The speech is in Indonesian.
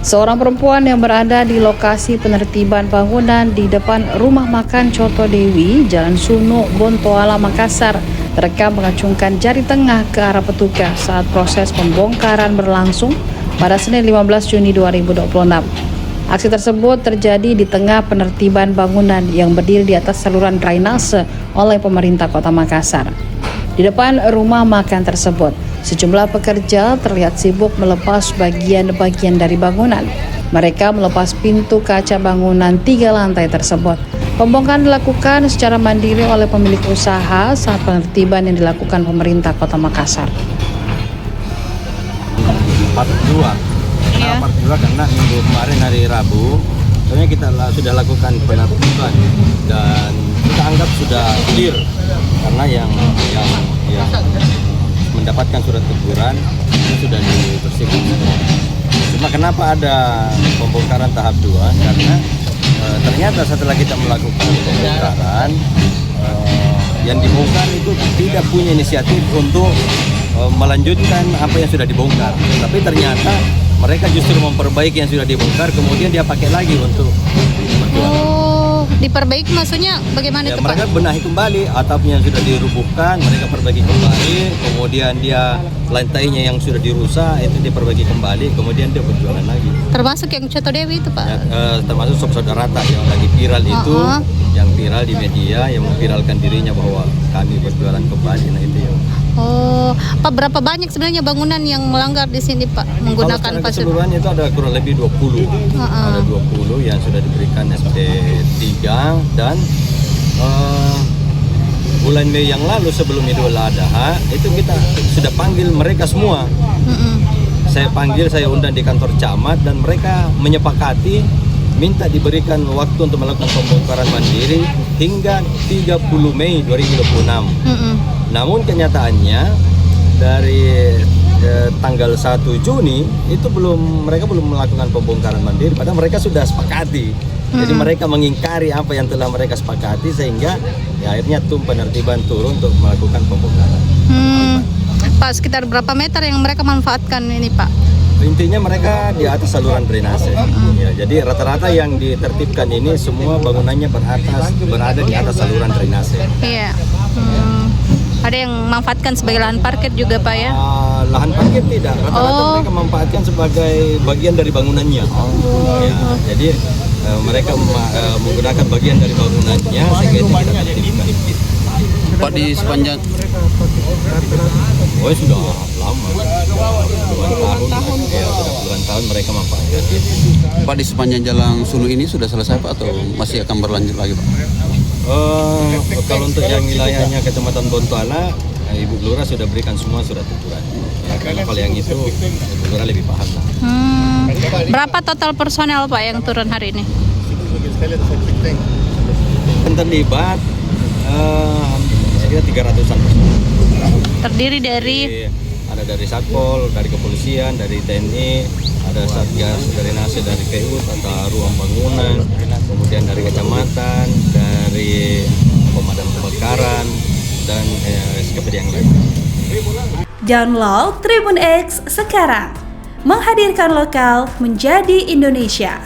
Seorang perempuan yang berada di lokasi penertiban bangunan di depan rumah makan Coto Dewi, Jalan Sunu, Bontoala, Makassar, terekam mengacungkan jari tengah ke arah petugas saat proses pembongkaran berlangsung pada Senin 15 Juni 2026. Aksi tersebut terjadi di tengah penertiban bangunan yang berdiri di atas saluran drainase oleh pemerintah Kota Makassar. Di depan rumah makan tersebut, sejumlah pekerja terlihat sibuk melepas bagian-bagian dari bangunan. Mereka melepas pintu kaca bangunan 3 lantai tersebut. Pembongkaran dilakukan secara mandiri oleh pemilik usaha saat penertiban yang dilakukan pemerintah Kota Makassar. Part 2. Iya. Part 2 karena minggu kemarin hari Rabu, soalnya kita sudah lakukan penertiban dan kita anggap sudah clear karena yang mendapatkan surat teguran itu sudah dibersihkan semua. Cuma kenapa ada pembongkaran tahap 2? Karena ternyata setelah kita melakukan pembongkaran, yang dibongkar itu tidak punya inisiatif untuk melanjutkan apa yang sudah dibongkar. Tapi ternyata mereka justru memperbaiki yang sudah dibongkar, kemudian dia pakai lagi untuk berjualan. Oh, diperbaiki maksudnya bagaimana Ya, itu, mereka Pak? benahi kembali atapnya yang sudah dirubuhkan, mereka perbaiki kembali, kemudian dia lantainya yang sudah dirusak itu diperbaiki kembali, kemudian dia berjualan lagi. Termasuk yang Coto Dewi itu, Pak? Ya, termasuk Sob Saudara yang lagi viral itu, yang viral di media, yang memviralkan dirinya bahwa kami berjualan kembali, nah itu ya. Oh, Pak, berapa banyak sebenarnya bangunan yang melanggar di sini, Pak, menggunakan Kalau secara pasir? keseluruhan itu ada kurang lebih 20. Ada 20 yang sudah diberikan SP3 dan bulan Mei yang lalu sebelum Idul Adha itu kita sudah panggil mereka semua. Saya panggil, saya undang di kantor camat dan mereka menyepakati minta diberikan waktu untuk melakukan pembongkaran mandiri hingga 30 Mei 2026. Namun kenyataannya dari tanggal 1 Juni itu mereka belum melakukan pembongkaran mandiri, padahal mereka sudah sepakati. Jadi mereka mengingkari apa yang telah mereka sepakati sehingga ya, akhirnya penertiban turun untuk melakukan pembongkaran. Pak, sekitar berapa meter yang mereka manfaatkan ini, Pak? Intinya mereka di atas saluran drainase. Ya, jadi rata-rata yang ditertibkan ini semua bangunannya berada di atas saluran drainase. Iya. Ada yang memanfaatkan sebagai lahan parkir juga, Pak, ya? Lahan parkir tidak, rata-rata mereka memanfaatkan sebagai bagian dari bangunannya. Ya, jadi mereka menggunakan bagian dari bangunannya sehingga itu kita tertibkan. Pak, di sepanjang Sudah lama, puluhan tahun, ya sudah puluhan tahun mereka manfaatkan. Pak, di sepanjang jalan Sunu ini sudah selesai, Pak, atau masih akan berlanjut lagi, Pak? Kalau untuk yang wilayahnya Kecamatan Bontoala, Ibu Lurah sudah berikan semua surat teguran. Ya, karena kalau yang itu Ibu Lurah lebih paham lah. Berapa total personel, Pak, yang turun hari ini? Yang terlibat sekitar 300-an. Terdiri dari Ada dari Satpol, dari Kepolisian, dari TNI, ada Satgas Drainase dari PU, tata ruang bangunan, kemudian dari kecamatan, dari pemadam kebakaran, dan SKPD yang lain. Download Tribun X sekarang, menghadirkan lokal menjadi Indonesia.